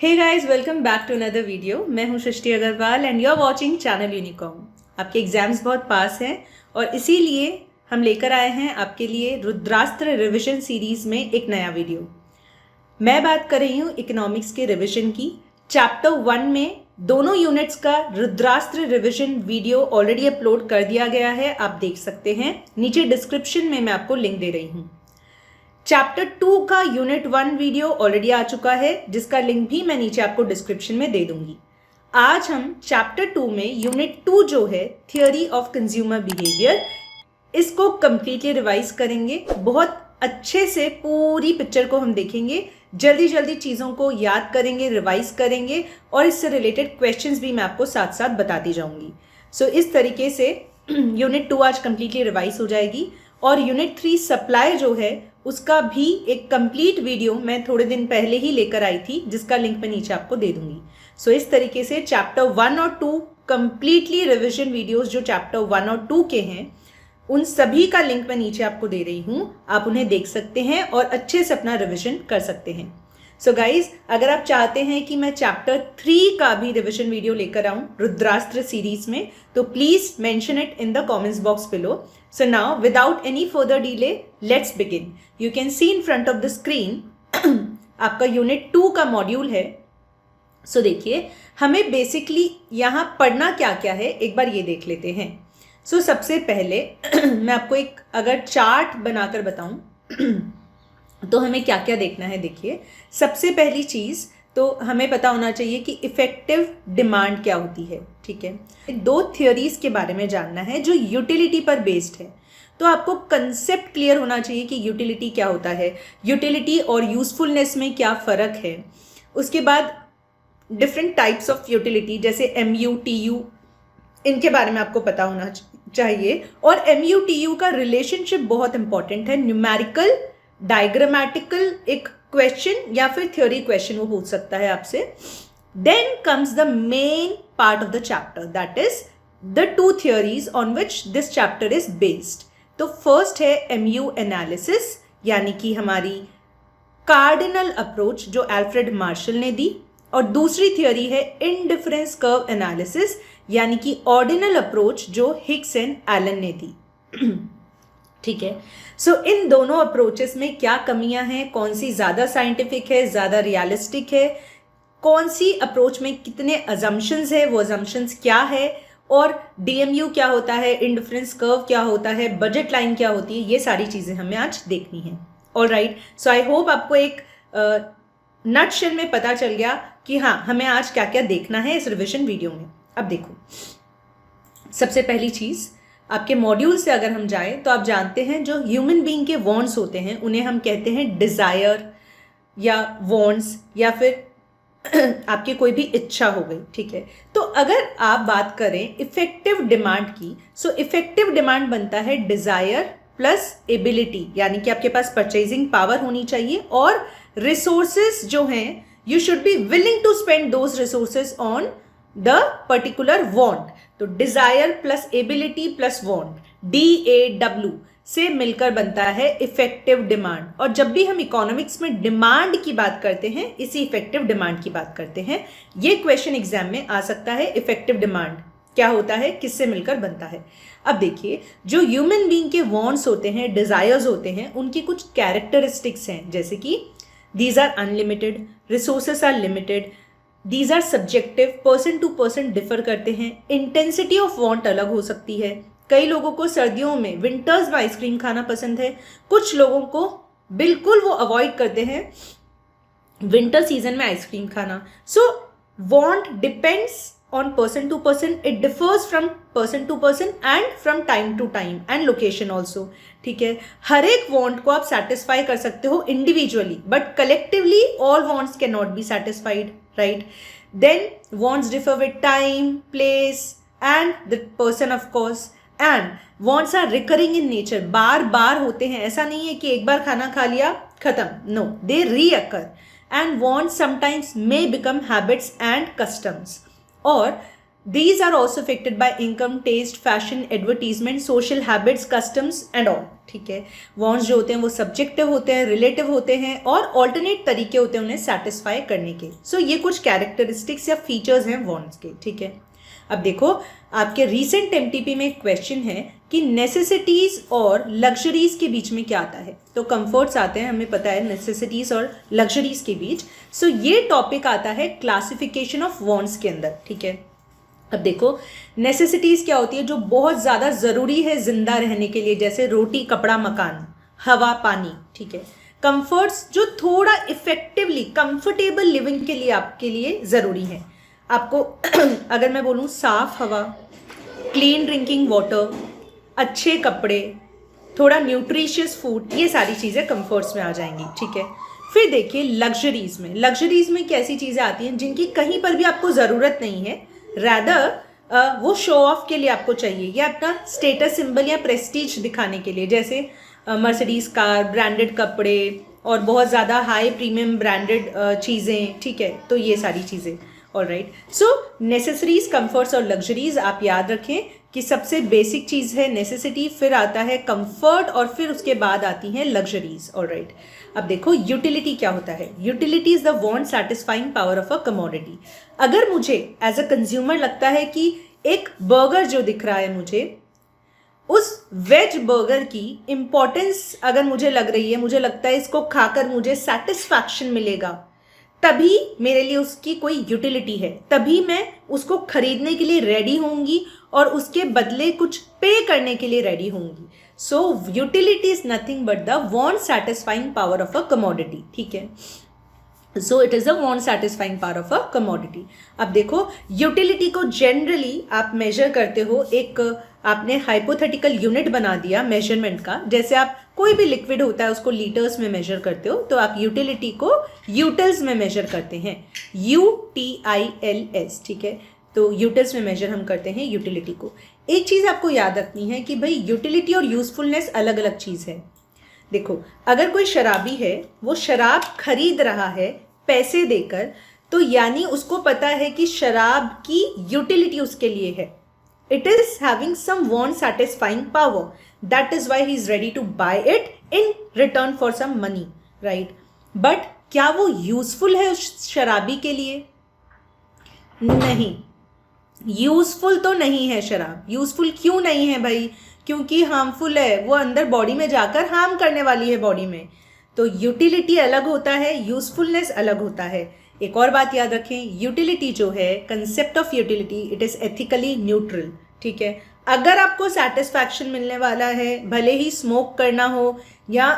Hey guys, welcome back to another video. मैं हूं Srishti Agarwal and you are watching channel unicorn. आपके exams बहुत पास हैं और इसीलिए हम लेकर आए हैं आपके लिए रुद्रास्त्र रिविजन सीरीज में एक नया वीडियो। मैं बात कर रही हूं इकोनॉमिक्स के रिविजन की। चैप्टर 1 में दोनों यूनिट्स का Rudrastra revision video already upload कर दिया गया है, आप देख सकते हैं। नीचे डिस्क्रिप्शन में मैं आपको लिंक दे रही हूं। चैप्टर 2 का यूनिट 1 वीडियो ऑलरेडी आ चुका है, जिसका लिंक भी मैं नीचे आपको डिस्क्रिप्शन में दे दूंगी। आज हम चैप्टर 2 में यूनिट 2 जो है थियोरी ऑफ कंज्यूमर बिहेवियर, इसको कंप्लीटली रिवाइज करेंगे। बहुत अच्छे से पूरी पिक्चर को हम देखेंगे, जल्दी जल्दी चीज़ों को याद करेंगे, रिवाइज करेंगे और इससे रिलेटेड क्वेश्चंस भी मैं आपको साथ साथ बताती जाऊंगी। सो इस तरीके से यूनिट 2 आज कंप्लीटली रिवाइज हो जाएगी और यूनिट 3 सप्लाई जो है उसका भी एक कंप्लीट वीडियो मैं थोड़े दिन पहले ही लेकर आई थी, जिसका लिंक मैं नीचे आपको दे दूंगी। सो इस तरीके से चैप्टर 1 और 2 कंप्लीटली रिविजन वीडियोस जो चैप्टर 1 और 2 के हैं, उन सभी का लिंक मैं नीचे आपको दे रही हूं। आप उन्हें देख सकते हैं और अच्छे से अपना रिविजन कर सकते हैं। सो गाइज, अगर आप चाहते हैं कि मैं चैप्टर 3 का भी रिविजन वीडियो लेकर आऊं रुद्रास्त्र सीरीज में, तो please mention it in the comments box below. So now without any further delay let's begin. You can see in front of the screen आपका यूनिट 2 का मॉड्यूल है। सो देखिए, हमें बेसिकली यहाँ पढ़ना क्या क्या है एक बार ये देख लेते हैं। सो सबसे पहले मैं आपको एक अगर चार्ट बनाकर बताऊं तो हमें क्या क्या देखना है। देखिए, सबसे पहली चीज़ तो हमें पता होना चाहिए कि इफेक्टिव डिमांड क्या होती है। ठीक है, 2 थियोरीज के बारे में जानना है जो यूटिलिटी पर बेस्ड है। तो आपको कंसेप्ट क्लियर होना चाहिए कि यूटिलिटी क्या होता है, यूटिलिटी और यूजफुलनेस में क्या फ़र्क है। उसके बाद डिफरेंट टाइप्स ऑफ यूटिलिटी जैसे MU TU, इनके बारे में आपको पता होना चाहिए। और MU TU का रिलेशनशिप बहुत इंपॉर्टेंट है। न्यूमेरिकल डायग्रामेटिकल एक क्वेश्चन या फिर थ्योरी क्वेश्चन वो पूछ सकता है आपसे। Then comes the main part of the chapter, that is the 2 theories on which this chapter is based. तो फर्स्ट है MU एनालिसिस, यानी कि हमारी कार्डिनल अप्रोच जो एल्फ्रेड मार्शल ने दी, और दूसरी थियोरी है इंडिफरेंस कर्व एनालिसिस, यानी कि ऑर्डिनल अप्रोच जो हिग्स एंड एलन ने दी। ठीक है, सो इन दोनों अप्रोचेस में क्या कमियां हैं, कौन सी ज़्यादा साइंटिफिक है, ज़्यादा रियलिस्टिक है, कौन सी अप्रोच में कितने अजम्पशंस है, वो अजम्पशंस क्या है, और DMU क्या होता है, इंडिफरेंस कर्व क्या होता है, बजट लाइन क्या होती है, ये सारी चीज़ें हमें आज देखनी है। ऑलराइट, सो आई होप आपको एक नटशेल में पता चल गया कि हाँ, हमें आज क्या क्या देखना है इस रिविजन वीडियो में। अब देखो, सबसे पहली चीज़, आपके मॉड्यूल से अगर हम जाएं तो आप जानते हैं जो ह्यूमन बीइंग के वॉन्ट्स होते हैं उन्हें हम कहते हैं डिज़ायर या वॉन्ट्स, या फिर आपकी कोई भी इच्छा हो गई। ठीक है, तो अगर आप बात करें इफेक्टिव डिमांड की, सो इफेक्टिव डिमांड बनता है डिज़ायर प्लस एबिलिटी, यानी कि आपके पास परचेजिंग पावर होनी चाहिए और रिसोर्सेज जो हैं, you should be willing to spend those resources on the particular want. तो desire plus ability plus want, DAW से मिलकर बनता है इफेक्टिव डिमांड। और जब भी हम इकोनॉमिक्स में डिमांड की बात करते हैं, इसी इफेक्टिव डिमांड की बात करते हैं। ये क्वेश्चन एग्जाम में आ सकता है, इफेक्टिव डिमांड क्या होता है, किससे मिलकर बनता है। अब देखिए, जो ह्यूमन बीइंग के वॉन्ट्स होते हैं, डिजायर्स होते हैं, उनकी कुछ कैरेक्टरिस्टिक्स हैं, जैसे कि these are unlimited, resources are limited, these are subjective, person to person differ करते हैं, इंटेंसिटी ऑफ वांट अलग हो सकती है। कई लोगों को सर्दियों में विंटर्स में आइसक्रीम खाना पसंद है, कुछ लोगों को बिल्कुल वो अवॉइड करते हैं विंटर सीजन में आइसक्रीम खाना। सो want depends on person to person, it differs from person to person and from time to time and location also। ठीक है, हर एक want को आप satisfy कर सकते हो individually, but collectively all wants cannot be satisfied, right? Then wants differ with time, place and the person of course, and wants are recurring in nature, बार बार होते हैं, ऐसा नहीं है कि एक बार खाना खा लिया खत्म, no, they reoccur and wants sometimes may become habits and customs। और These are also affected by income, taste, fashion, advertisement, social habits, customs and all. ठीक है, wants जो होते हैं वो सब्जेक्टिव होते हैं, रिलेटिव होते हैं और ऑल्टरनेट तरीके होते हैं उन्हें सेटिस्फाई करने के. सो ये कुछ कैरेक्टरिस्टिक्स या फीचर्स हैं wants के. ठीक है, अब देखो आपके रीसेंट एमटीपी में एक क्वेश्चन है कि नेसेसिटीज और लग्जरीज के बीच में क्या आता है. तो कंफर्ट्स आते हैं, हमें पता है नेसेसिटीज और लग्जरीज के बीच. सो ये टॉपिक आता है क्लासिफिकेशन ऑफ वांट्स के अंदर. ठीक है, अब देखो नेसेसिटीज क्या होती है, जो बहुत ज़्यादा ज़रूरी है जिंदा रहने के लिए, जैसे रोटी, कपड़ा, मकान, हवा, पानी. ठीक है, कंफर्ट्स जो थोड़ा इफेक्टिवली कंफर्टेबल लिविंग के लिए आपके लिए ज़रूरी है. आपको अगर मैं बोलूँ साफ हवा, क्लीन ड्रिंकिंग वाटर, अच्छे कपड़े, थोड़ा न्यूट्रिशियस फूड, ये सारी चीज़ें कंफर्ट्स में आ जाएंगी. ठीक है, फिर देखिए लग्जरीज में कैसी चीज़ें आती हैं जिनकी कहीं पर भी आपको ज़रूरत नहीं है, रैदर वो शो ऑफ के लिए आपको चाहिए या अपना स्टेटस सिंबल या प्रेस्टीज दिखाने के लिए, जैसे मर्सिडीज कार, ब्रांडेड कपड़े और बहुत ज़्यादा हाई प्रीमियम ब्रांडेड चीज़ें. ठीक है, तो ये सारी चीज़ें. ऑलराइट, सो नेसेसरीज, कंफर्ट्स और लग्जरीज आप याद रखें कि सबसे बेसिक चीज़ है नेसेसिटी, फिर आता है कंफर्ट और फिर उसके बाद आती हैं लग्जरीज. ऑलराइट, अब देखो यूटिलिटी क्या होता है. Utility is the want satisfying power of a commodity. अगर मुझे एज अ कंज्यूमर लगता है कि एक बर्गर जो दिख रहा है मुझे, उस वेज बर्गर की इंपॉर्टेंस अगर मुझे लग रही है, मुझे लगता है इसको खाकर मुझे सेटिस्फैक्शन मिलेगा, तभी मेरे लिए उसकी कोई यूटिलिटी है, तभी मैं उसको खरीदने के लिए रेडी होंगी और उसके बदले कुछ पे करने के लिए रेडी होंगी. सो utility is nothing but the want satisfying power of a commodity. ठीक है, so it is the want satisfying power of a commodity. अब देखो यूटिलिटी को जनरली आप मेजर करते हो, एक आपने हाइपोथेटिकल यूनिट बना दिया मेजरमेंट का. जैसे आप कोई भी लिक्विड होता है उसको लीटर्स में मेजर करते हो, तो आप यूटिलिटी को यूटिल्स में मेजर करते हैं, UTILS. ठीक है, तो यूटिल्स में मेजर हम करते हैं यूटिलिटी को. एक चीज़ आपको याद रखनी है कि भाई यूटिलिटी और यूजफुलनेस अलग अलग चीज़ है. देखो अगर कोई शराबी है, वो शराब खरीद रहा है पैसे देकर, तो यानी उसको पता है कि शराब की यूटिलिटी उसके लिए है. It is having some want satisfying power. That is why he is ready to buy it in return for some money, right? But क्या वो यूजफुल है उस शराबी के लिए? नहीं, यूजफुल तो नहीं है शराब. यूजफुल क्यों नहीं है भाई? क्योंकि हार्मफुल है, वो अंदर बॉडी में जाकर हार्म करने वाली है बॉडी में. तो यूटिलिटी अलग होता है, यूजफुलनेस अलग होता है. एक और बात याद रखें, यूटिलिटी जो है, concept of utility, it is ethically neutral. ठीक है, अगर आपको सेटिस्फैक्शन मिलने वाला है, भले ही स्मोक करना हो या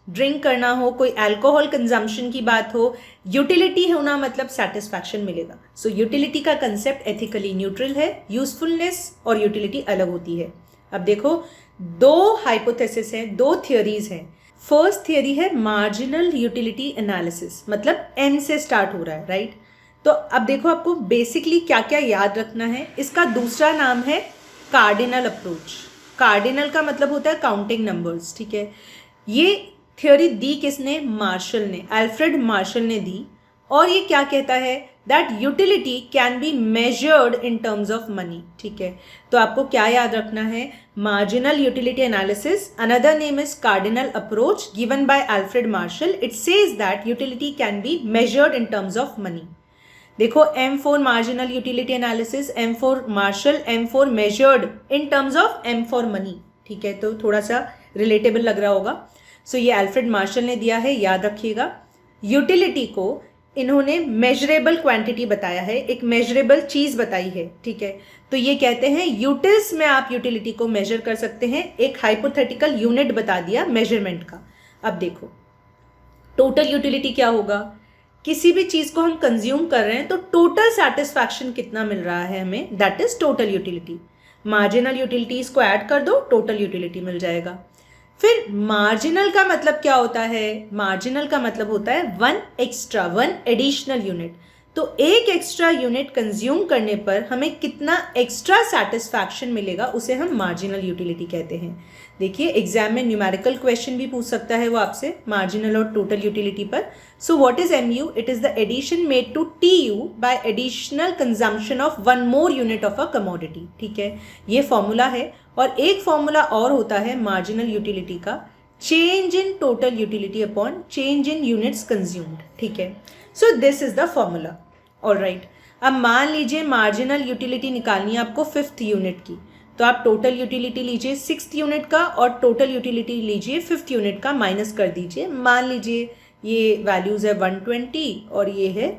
ड्रिंक करना हो, कोई अल्कोहल कंजम्पशन की बात हो, यूटिलिटी होना मतलब सेटिस्फैक्शन मिलेगा. सो यूटिलिटी का कंसेप्ट एथिकली न्यूट्रल है, यूजफुलनेस और यूटिलिटी अलग होती है. अब देखो दो हाइपोथेसिस हैं, दो थियोरीज हैं. फर्स्ट थियोरी है मार्जिनल यूटिलिटी एनालिसिस, मतलब M से स्टार्ट हो रहा है, राइट. तो अब देखो आपको बेसिकली क्या क्या याद रखना है. इसका दूसरा नाम है कार्डिनल अप्रोच. कार्डिनल का मतलब होता है काउंटिंग नंबर्स. ठीक है, ये थ्योरी दी किसने? मार्शल ने, अल्फ्रेड मार्शल ने दी. और ये क्या कहता है? That utility can be measured in terms of money. ठीक है, तो आपको क्या याद रखना है? Marginal utility analysis, another name is cardinal approach given by Alfred Marshall. It says that utility can be measured in terms of money. देखो M for marginal utility analysis, M for Marshall, M for measured in terms of M for money. ठीक है, तो थोड़ा सा relatable लग रहा होगा. सो ये अल्फ्रेड मार्शल ने दिया है, याद रखिएगा. यूटिलिटी को इन्होंने मेजरेबल क्वांटिटी बताया है, एक मेजरेबल चीज़ बताई है. ठीक है, तो ये कहते हैं यूटिल्स में आप यूटिलिटी को मेजर कर सकते हैं. एक हाइपोथेटिकल यूनिट बता दिया मेजरमेंट का. अब देखो टोटल यूटिलिटी क्या होगा? किसी भी चीज़ को हम कंज्यूम कर रहे हैं तो टोटल सेटिस्फैक्शन कितना मिल रहा है हमें, that is total utility. Marginal utilities को ऐड कर दो, टोटल यूटिलिटी मिल जाएगा. फिर मार्जिनल का मतलब क्या होता है? मार्जिनल का मतलब होता है one extra, one additional unit. तो एक एक्स्ट्रा यूनिट कंज्यूम करने पर हमें कितना एक्स्ट्रा सेटिस्फैक्शन मिलेगा उसे हम मार्जिनल यूटिलिटी कहते हैं। देखिए एग्जाम में न्यूमेरिकल क्वेश्चन भी पूछ सकता है वो आपसे मार्जिनल और टोटल यूटिलिटी पर। So what is MU? It is the addition made to TU by additional consumption of one more unit of a commodity. ठीक है, ये फॉर्मूला है। और एक फॉर्मूला और होता है मार्जिनल यूटिलिटी का, change in total utility upon change in units consumed. ठीक है, so this is the formula. Alright, अब मान लीजिए मार्जिनल यूटिलिटी निकालनी है आपको 5th यूनिट की, तो आप टोटल यूटिलिटी लीजिए 6th यूनिट का और टोटल यूटिलिटी लीजिए 5th यूनिट का, माइनस कर दीजिए। मान लीजिए ये वैल्यूज है 120 और ये है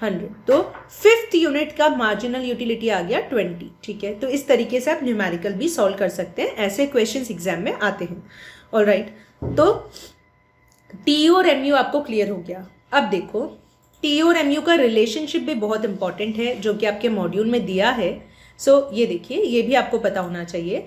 100, तो 5th यूनिट का मार्जिनल यूटिलिटी आ गया 20। ठीक है, तो इस तरीके से आप न्यूमेरिकल भी सॉल्व कर सकते हैं, ऐसे क्वेश्चंस एग्जाम में आते हैं। ऑलराइट, तो टीयू और एमयू आपको क्लियर हो गया। अब देखो टीयू और एमयू का रिलेशनशिप भी बहुत इंपॉर्टेंट है जो कि आपके मॉड्यूल में दिया है। सो ये देखिए, ये भी आपको पता होना चाहिए।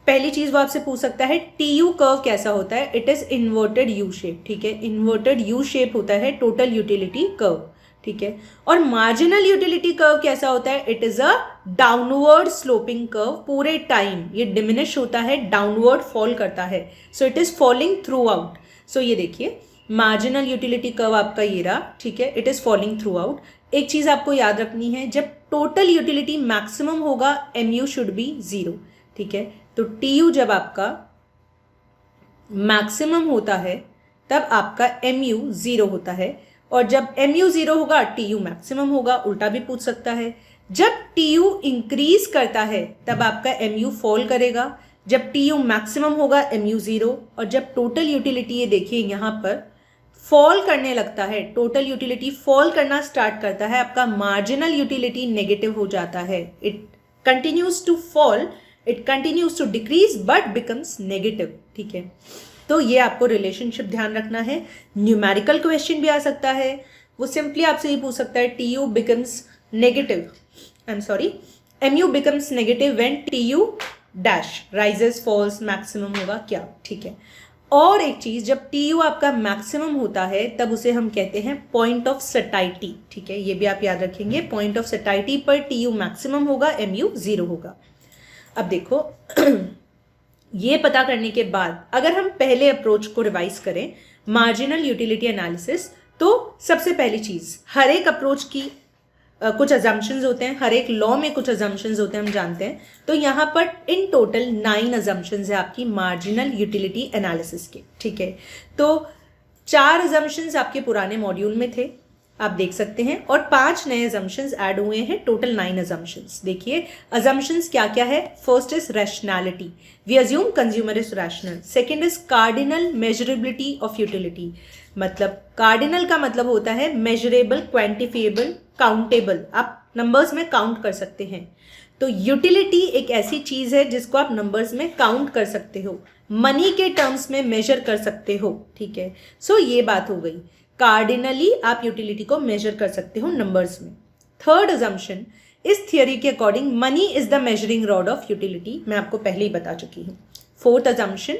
पहली चीज वो आपसे पूछ सकता है टीयू कर्व कैसा होता है? It is inverted U shape. ठीक है, इन्वर्टेड यू शेप होता है टोटल यूटिलिटी कर्व। ठीक है, और मार्जिनल यूटिलिटी कर्व कैसा होता है? It is a downward sloping curve. पूरे टाइम ये डिमिनिश होता है, डाउनवर्ड फॉल करता है, so it is falling throughout. So ये देखिए मार्जिनल यूटिलिटी कर्व आपका ये रहा। ठीक है, it is falling through out. एक चीज आपको याद रखनी है, जब टोटल यूटिलिटी मैक्सिमम होगा एमयू शुड बी 0। ठीक है, तो टीयू जब आपका मैक्सिमम होता है तब आपका एमयू 0 होता है, और जब एमयू 0 होगा टीयू मैक्सिमम होगा। उल्टा भी पूछ सकता है, जब टीयू इंक्रीज करता है तब आपका एमयू फॉल करेगा, जब टीयू मैक्सिमम होगा एमयू 0, और जब टोटल यूटिलिटी ये देखिए यहाँ पर फॉल करने लगता है, टोटल यूटिलिटी फॉल करना स्टार्ट करता है, आपका मार्जिनल यूटिलिटी नेगेटिव हो जाता है। It continues to fall, it continues to decrease but becomes negative. ठीक है, तो ये आपको रिलेशनशिप ध्यान रखना है। न्यूमेरिकल क्वेश्चन भी आ सकता है, वो सिंपली आपसे ये पूछ सकता है TU becomes negative, I am sorry, MU becomes negative when TU dash rises falls, maximum होगा क्या। ठीक है, और एक चीज, जब टीयू आपका मैक्सिमम होता है तब उसे हम कहते हैं पॉइंट ऑफ सटाइटी। ठीक है, ये भी आप याद रखेंगे, पॉइंट ऑफ सटाइटी पर टीयू मैक्सिमम होगा, एमयू 0 होगा। अब देखो ये पता करने के बाद अगर हम पहले अप्रोच को रिवाइज करें, मार्जिनल यूटिलिटी एनालिसिस, तो सबसे पहली चीज, हर एक अप्रोच की कुछ अजम्पशंस होते हैं, हर एक लॉ में कुछ अजम्पशंस होते हैं, हम जानते हैं। तो यहाँ पर इन टोटल 9 अजम्पशंस है आपकी मार्जिनल यूटिलिटी एनालिसिस के। ठीक है, तो 4 अजम्पशंस आपके पुराने मॉड्यूल में थे, आप देख सकते हैं, और 5 नए अजम्पशंस ऐड हुए हैं, टोटल 9 अजम्पशंस। देखिए अजम्पशंस क्या क्या है। First is rationality, we assume consumer is rational. Second is cardinal measurability of utility, मतलब कार्डिनल का मतलब होता है मेजरेबल, क्वांटिफिएबल, काउंटेबल, आप नंबर्स में काउंट कर सकते हैं। तो यूटिलिटी एक ऐसी चीज है जिसको आप नंबर्स में काउंट कर सकते हो, मनी के टर्म्स में मेजर कर सकते हो। ठीक है, सो ये बात हो गई, कार्डिनली आप यूटिलिटी को मेजर कर सकते हो नंबर्स में। थर्ड अजम्पशन, इस थियोरी के according money is the measuring rod of utility, मैं आपको पहले ही बता चुकी हूँ। Fourth assumption,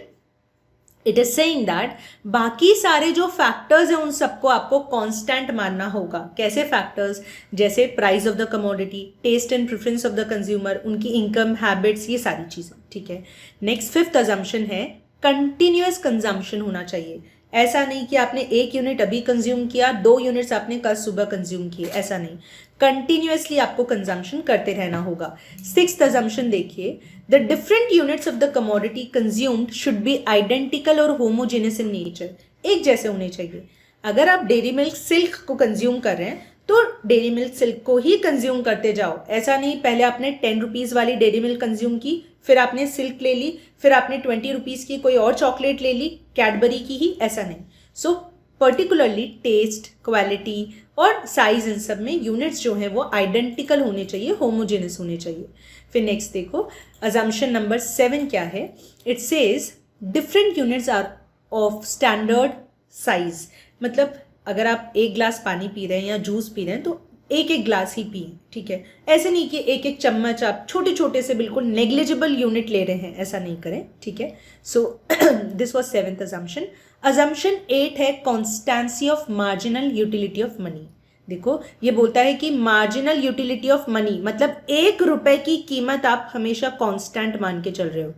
it is saying that बाकी सारे जो फैक्टर्स हैं उन सबको आपको कांस्टेंट मानना होगा। कैसे फैक्टर्स? जैसे price of the commodity, taste and preference of the consumer, उनकी इनकम, हैबिट्स, ये सारी चीजें। ठीक है, नेक्स्ट फिफ्थ अजम्पशन है कंटिन्यूअस कंजम्पशन होना चाहिए। ऐसा नहीं कि आपने 1 यूनिट अभी कंज्यूम किया, 2 यूनिट्स आपने कल सुबह कंज्यूम किए, ऐसा नहीं, कंटिन्यूअसली आपको कंजम्पशन करते रहना होगा। सिक्स्थ अजम्पशन देखिए, the different units of the commodity consumed should be identical और होमोजेनियस इन नेचर, एक जैसे होने चाहिए। अगर आप डेयरी मिल्क सिल्क को कंज्यूम कर रहे हैं तो डेयरी मिल्क सिल्क को ही कंज्यूम करते जाओ, ऐसा नहीं पहले आपने 10 रुपीज़ वाली डेयरी मिल्क कंज्यूम की, फिर आपने सिल्क ले ली, फिर आपने 20 रुपीज़ की कोई और चॉकलेट ले ली कैडबरी की ही, ऐसा नहीं। सो पर्टिकुलरली टेस्ट, क्वालिटी और साइज, इन सब में यूनिट्स जो हैं वो आइडेंटिकल होने चाहिए, होमोजेनस होने चाहिए। फिर नेक्स्ट देखो अजम्पशन नंबर 7 क्या है। It says different units are of standard size, मतलब अगर आप 1 ग्लास पानी पी रहे हैं या जूस पी रहे हैं तो एक एक ग्लास ही पिए। ठीक है, ऐसे नहीं कि एक एक चम्मच आप छोटे छोटे से बिल्कुल नेग्लिजिबल यूनिट ले रहे हैं, ऐसा नहीं करें। ठीक है, so this was 7th assumption. Assumption 8 है constituency of marginal utility of money. देखो ये बोलता है कि मार्जिनल यूटिलिटी ऑफ मनी, मतलब 1 रुपए की कीमत आप हमेशा कांस्टेंट मान के चल रहे हो।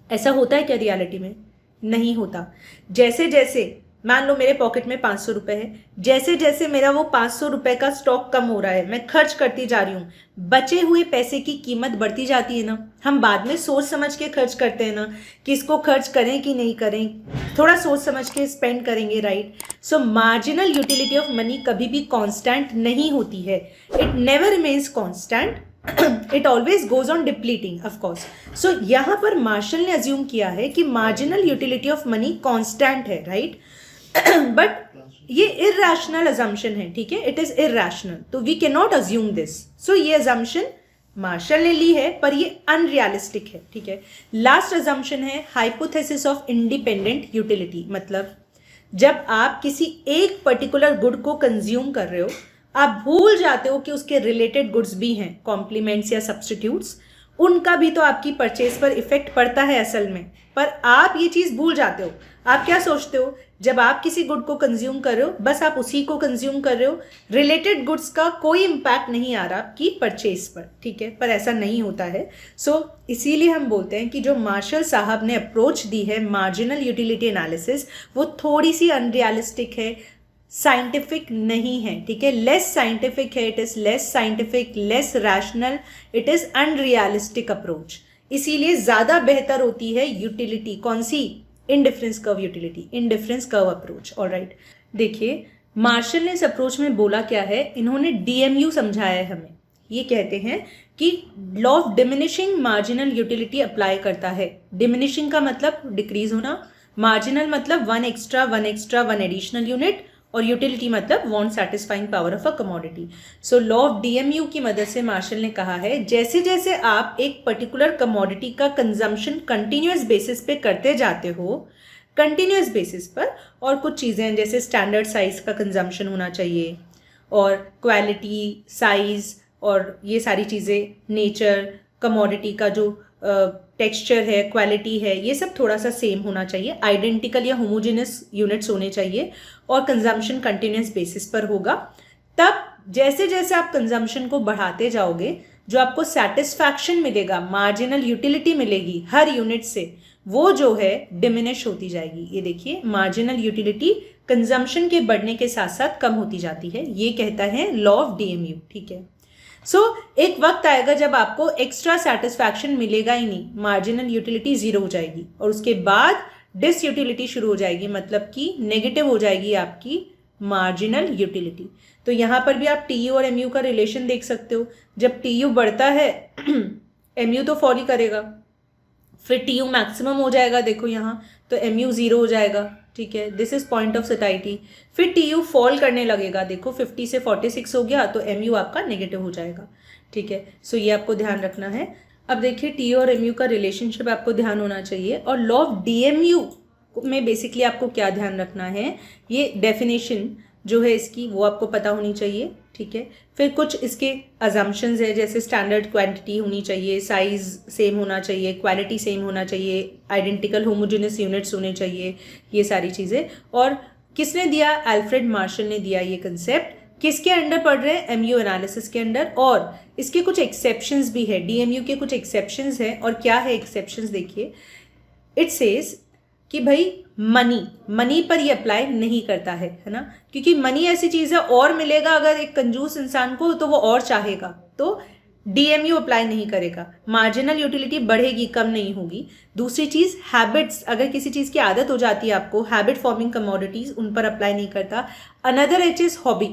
ऐसा होता है क्या रियलिटी में? नहीं होता। जैसे जैसे मान लो मेरे पॉकेट में 500 रुपए है, जैसे जैसे मेरा वो 500 रुपए का स्टॉक कम हो रहा है, मैं खर्च करती जा रही हूँ, बचे हुए पैसे की कीमत बढ़ती जाती है ना। हम बाद में सोच समझ के खर्च करते हैं ना कि इसको खर्च करें कि नहीं करें, थोड़ा सोच समझ के स्पेंड करेंगे, right. So marginal utility of money कभी भी कांस्टेंट नहीं होती है, it never remains constant, it always goes on depleting of course. So यहाँ पर मार्शल ने अज्यूम किया है कि marginal utility of money constant है, राइट। बट ये इरैशनल अजम्पशन है, ठीक है, इट इज इरैशनल, तो we can not assume this. So ये अजम्पशन मार्शल ने ली है पर ये अनरियलिस्टिक है, ठीक है। लास्ट अजम्पशन है हाइपोथेसिस ऑफ इंडिपेंडेंट यूटिलिटी, मतलब जब आप किसी एक पर्टिकुलर गुड को कंज्यूम कर रहे हो, आप भूल जाते हो कि उसके रिलेटेड गुड्स भी हैं, कॉम्प्लीमेंट्स या सब्सटीट्यूट्स, उनका भी तो आपकी परचेज पर इफेक्ट पड़ता है असल में, पर आप ये चीज़ भूल जाते हो। आप क्या सोचते हो, जब आप किसी गुड को कंज्यूम कर रहे हो बस आप उसी को कंज्यूम कर रहे हो, रिलेटेड गुड्स का कोई इम्पैक्ट नहीं आ रहा आपकी परचेज पर, ठीक है, पर ऐसा नहीं होता है। सो इसीलिए हम बोलते हैं कि जो मार्शल साहब ने अप्रोच दी है मार्जिनल यूटिलिटी एनालिसिस, वो थोड़ी सी अनरियलिस्टिक है, साइंटिफिक नहीं है, ठीक है, लेस साइंटिफिक है, it is less scientific, less rational, it is unrealistic approach. इसीलिए ज़्यादा बेहतर होती है यूटिलिटी, कौन सी? Indifference curve utility, indifference curve approach. Alright, देखिए मार्शल ने इस अप्रोच में बोला क्या है, इन्होंने DMU समझाया है हमें। ये कहते हैं कि law of diminishing marginal utility apply करता है। डिमिनिशिंग का मतलब डिक्रीज होना, मार्जिनल मतलब वन एडिशनल यूनिट, और यूटिलिटी मतलब want satisfying power of a commodity. So law of DMU की मदद से मार्शल ने कहा है जैसे जैसे आप एक पर्टिकुलर कमोडिटी का कंजम्पशन कंटिन्यूस बेसिस पे करते जाते हो, कंटिन्यूस बेसिस पर, और कुछ चीज़ें हैं जैसे स्टैंडर्ड साइज का कंजम्पशन होना चाहिए, और क्वालिटी, साइज, और ये सारी चीज़ें, नेचर, कमोडिटी का जो टेक्सचर है, क्वालिटी है, ये सब थोड़ा सा सेम होना चाहिए, आइडेंटिकल या होमोजेनस यूनिट्स होने चाहिए, और कंजम्पशन कंटिन्यूस बेसिस पर होगा। तब जैसे जैसे आप कंजम्पशन को बढ़ाते जाओगे, जो आपको सेटिस्फैक्शन मिलेगा, मार्जिनल यूटिलिटी मिलेगी हर यूनिट से, वो जो है डिमिनिश होती जाएगी। ये देखिए मार्जिनल यूटिलिटी कंजम्पशन के बढ़ने के साथ साथ कम होती जाती है, ये कहता है लॉ ऑफ DMU, ठीक है। सो एक वक्त आएगा जब आपको एक्स्ट्रा सेटिस्फैक्शन मिलेगा ही नहीं, मार्जिनल यूटिलिटी जीरो हो जाएगी, और उसके बाद डिस यूटिलिटी शुरू हो जाएगी, मतलब कि नेगेटिव हो जाएगी आपकी मार्जिनल यूटिलिटी। तो यहाँ पर भी आप TU और MU का रिलेशन देख सकते हो। जब TU बढ़ता है MU तो फॉल ही करेगा, फिर TU मैक्सिमम हो जाएगा, देखो यहाँ, तो MU जीरो हो जाएगा, ठीक है, दिस इज पॉइंट ऑफ सेटाइटी। फिर TU फॉल करने लगेगा, देखो 50 से 46 हो गया, तो MU आपका नेगेटिव हो जाएगा, ठीक है। सो ये आपको ध्यान रखना है। अब देखिए TU और MU का रिलेशनशिप आपको ध्यान होना चाहिए, और लॉ ऑफ DMU में बेसिकली आपको क्या ध्यान रखना है, ये डेफिनेशन जो है इसकी वो आपको पता होनी चाहिए, ठीक है। फिर कुछ इसके अजम्पशंस है, जैसे स्टैंडर्ड क्वांटिटी होनी चाहिए, साइज सेम होना चाहिए, क्वालिटी सेम होना चाहिए, आइडेंटिकल होमोजेनस यूनिट्स होने चाहिए, ये सारी चीज़ें। और किसने दिया? अल्फ्रेड मार्शल ने दिया ये कंसेप्ट। किसके अंडर पढ़ रहे हैं? MU एनालिसिस के अंडर। और इसके कुछ एक्सेप्शंस भी है, DMU के कुछ एक्सेप्शंस हैं। और क्या है एक्सेप्शंस, देखिए, इट सेज कि भाई मनी पर ये अप्लाई नहीं करता है ना, क्योंकि मनी ऐसी चीज़ है, और मिलेगा अगर एक कंजूस इंसान को तो वो और चाहेगा, तो DMU अप्लाई नहीं करेगा। मार्जिनल यूटिलिटी बढ़ेगी, कम नहीं होगी। दूसरी चीज़ हैबिट्स, अगर किसी चीज़ की आदत हो जाती है आपको, हैबिट फॉर्मिंग कमोडिटीज़, उन पर अप्लाई नहीं करता। अनदर एच इज हॉबी,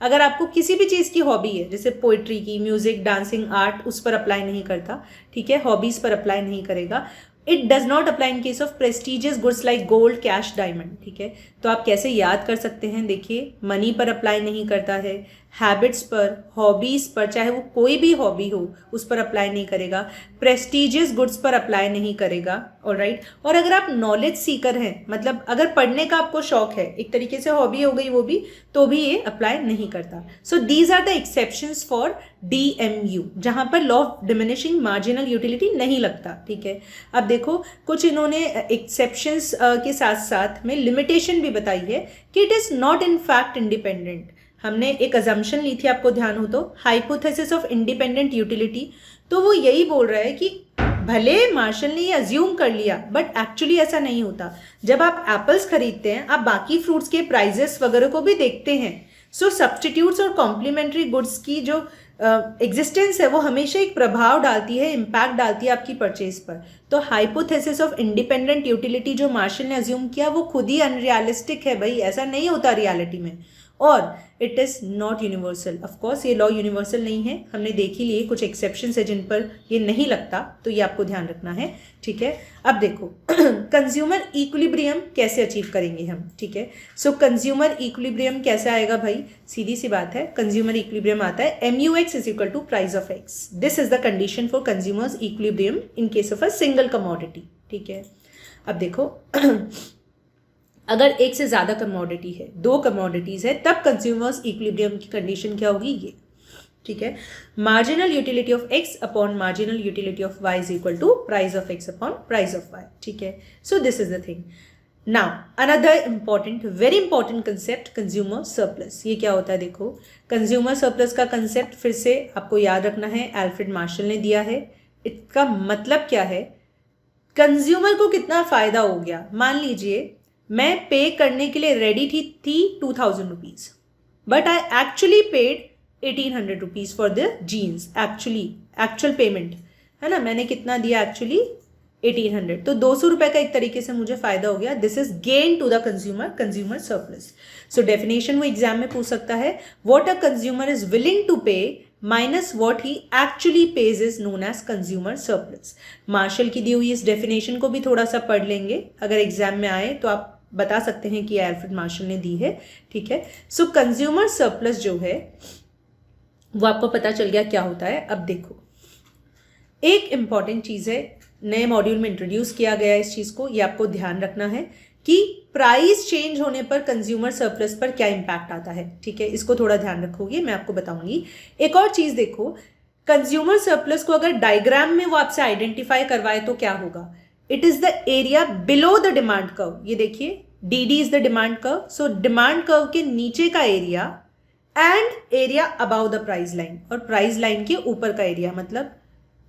अगर आपको किसी भी चीज़ की हॉबी है, जैसे पोइट्री की, म्यूजिक, डांसिंग, आर्ट, उस पर अप्लाई नहीं करता, ठीक है, हॉबीज़ पर अप्लाई नहीं करेगा। It does not apply in case of prestigious goods like gold, cash, diamond, ठीक है। तो आप कैसे याद कर सकते हैं, देखिए मनी पर अप्लाई नहीं करता है, हैबिट्स पर, हॉबीज़ पर, चाहे वो कोई भी हॉबी हो उस पर अप्लाई नहीं करेगा, प्रेस्टिजियस गुड्स पर अप्लाई नहीं करेगा, ऑलराइट। और अगर आप नॉलेज सीकर हैं, मतलब अगर पढ़ने का आपको शौक है, एक तरीके से हॉबी हो गई वो भी, तो भी ये अप्लाई नहीं करता। So these are the exceptions for DMU, जहां पर law of diminishing marginal utility नहीं लगता, ठीक है। अब देखो कुछ इन्होंने एक्सेप्शंस के साथ साथ में लिमिटेशन भी बताई है कि it is not in fact independent. हमने एक अजम्पशन ली थी, आपको ध्यान हो तो, हाइपोथेसिस ऑफ इंडिपेंडेंट यूटिलिटी। तो वो यही बोल रहा है कि भले मार्शल ने ये अज्यूम कर लिया बट एक्चुअली ऐसा नहीं होता। जब आप एप्पल्स खरीदते हैं आप बाकी फ्रूट्स के प्राइजेस वगैरह को भी देखते हैं। सो सब्स्टिट्यूट्स और कॉम्प्लीमेंट्री गुड्स की जो एग्जिस्टेंस है वो हमेशा एक प्रभाव डालती है, इम्पैक्ट डालती है आपकी परचेज पर। तो हाइपोथेसिस ऑफ इंडिपेंडेंट यूटिलिटी जो मार्शल ने अज्यूम किया वो खुद ही अनरियलिस्टिक है भाई, ऐसा नहीं होता रियलिटी में। और it is not universal. Of course ये लॉ यूनिवर्सल नहीं है, हमने देख ही लिए कुछ एक्सेप्शंस है जिन पर ये नहीं लगता, तो ये आपको ध्यान रखना है, ठीक है। अब देखो कंज्यूमर इक्विलिब्रियम कैसे अचीव करेंगे हम, ठीक है। सो कंज्यूमर इक्विलिब्रियम कैसे आएगा भाई, सीधी सी बात है, कंज्यूमर इक्विलिब्रियम आता है MUX is equal to price of X। This is the condition for consumer's equilibrium in case of a single commodity, ठीक है। अब देखो अगर एक से ज़्यादा कमोडिटी है, दो कमोडिटीज़ है, तब कंज्यूमर्स इक्विलिब्रियम की कंडीशन क्या होगी, ये, ठीक है। Marginal utility of X upon marginal utility of Y is equal to price of X upon price of Y, ठीक है। So this is the thing. Now another important, very important concept, consumer surplus. ये क्या होता है, देखो consumer surplus का concept फिर से आपको याद रखना है, एल्फ्रेड मार्शल ने दिया है। इसका मतलब क्या है, कंज्यूमर को कितना फ़ायदा हो गया। मान लीजिए मैं पे करने के लिए रेडी थी 2000 rupees, but I actually paid 1800 rupees for the jeans. Actual payment है ना, मैंने कितना दिया एक्चुअली 1800, तो 200 रुपये का एक तरीके से मुझे फायदा हो गया। This is gain to the consumer surplus. So definition वो एग्जाम में पूछ सकता है, what a consumer is willing to pay minus what he actually pays is known as consumer surplus. Marshall की दी हुई इस डेफिनेशन को भी थोड़ा सा पढ़ लेंगे, अगर एग्जाम में आए तो आप बता सकते हैं कि एल्फ्रेड मार्शल ने दी है, ठीक है। सो कंज्यूमर सरप्लस जो है वो आपको पता चल गया क्या होता है। अब देखो एक इंपॉर्टेंट चीज़ है, नए मॉड्यूल में इंट्रोड्यूस किया गया है इस चीज़ को, ये आपको ध्यान रखना है कि प्राइस चेंज होने पर कंज्यूमर सरप्लस पर क्या इंपैक्ट आता है, ठीक है। इसको थोड़ा ध्यान रखोगे, मैं आपको बताऊंगी। एक और चीज़ देखो, कंज्यूमर सरप्लस को अगर डायग्राम में वो आपसे आइडेंटिफाई करवाए तो क्या होगा, it is the area below the demand curve. ये देखिए DD is the demand curve, so demand curve के नीचे का area and area about the price line, और प्राइस लाइन के ऊपर का एरिया, मतलब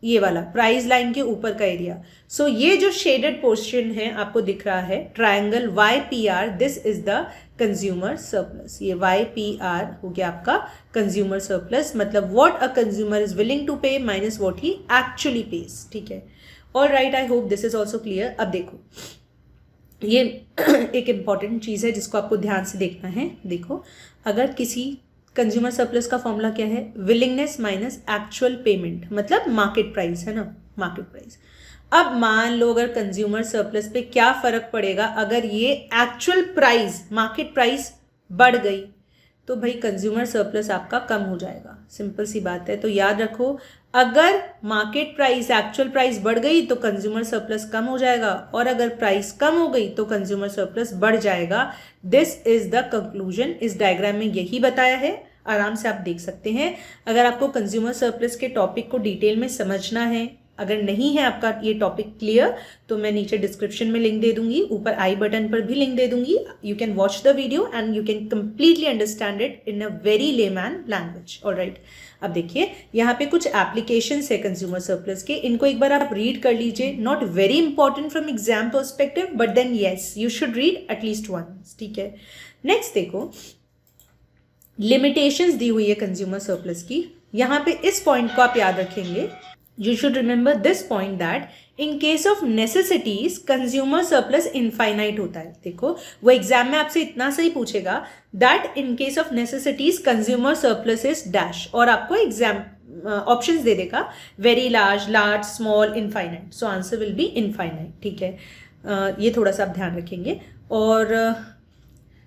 ये वाला प्राइस लाइन के ऊपर का एरिया। सो ये जो शेडेड पोर्शन है आपको दिख रहा है triangle YPR, this is the consumer surplus. ये YPR हो गया आपका कंज्यूमर सरप्लस, मतलब what a consumer is willing to pay minus what he actually pays, ठीक है। All right, I hope this is also clear. अब देखो ये एक इम्पॉर्टेंट चीज़ है जिसको आपको ध्यान से देखना है। देखो अगर किसी कंज्यूमर सरप्लस का फॉर्मूला क्या है, विलिंगनेस माइनस एक्चुअल पेमेंट, मतलब मार्केट प्राइस है ना, मार्केट प्राइस। अब मान लो अगर कंज्यूमर सरप्लस पे क्या फर्क पड़ेगा अगर ये एक्चुअल प्राइस, मार्केट प्राइस बढ़ गई, तो भाई कंज्यूमर सरप्लस आपका कम हो जाएगा, सिंपल सी बात है। तो याद रखो, अगर मार्केट प्राइस एक्चुअल प्राइस बढ़ गई तो कंज्यूमर सरप्लस कम हो जाएगा, और अगर प्राइस कम हो गई तो कंज्यूमर सरप्लस बढ़ जाएगा। This is the conclusion. इस डायग्राम में यही बताया है, आराम से आप देख सकते हैं। अगर आपको कंज्यूमर सरप्लस के टॉपिक को डिटेल में समझना है, अगर नहीं है आपका ये टॉपिक क्लियर, तो मैं नीचे डिस्क्रिप्शन में लिंक दे दूंगी, ऊपर आई बटन पर भी लिंक दे दूंगी। You can watch the video and you can completely understand it in a very layman language. Alright, अब देखिए यहाँ पे कुछ एप्लीकेशंस है कंज्यूमर सरप्लस के, इनको एक बार आप रीड कर लीजिए। Not very important from exam perspective, but then yes you should read at least once, ठीक है। नेक्स्ट देखो, लिमिटेशंस दी हुई है कंज्यूमर सरप्लस की। यहाँ पे इस पॉइंट को आप याद रखेंगे, you should remember this point that in case of necessities consumer surplus infinite होता है। देखो वो एग्जाम में आपसे इतना सही पूछेगा that in case of necessities consumer surplus is dash, और आपको एग्जाम ऑप्शंस दे देगा very large, large, small, infinite. So answer will be infinite, ठीक है। ये थोड़ा सा आप ध्यान रखेंगे। और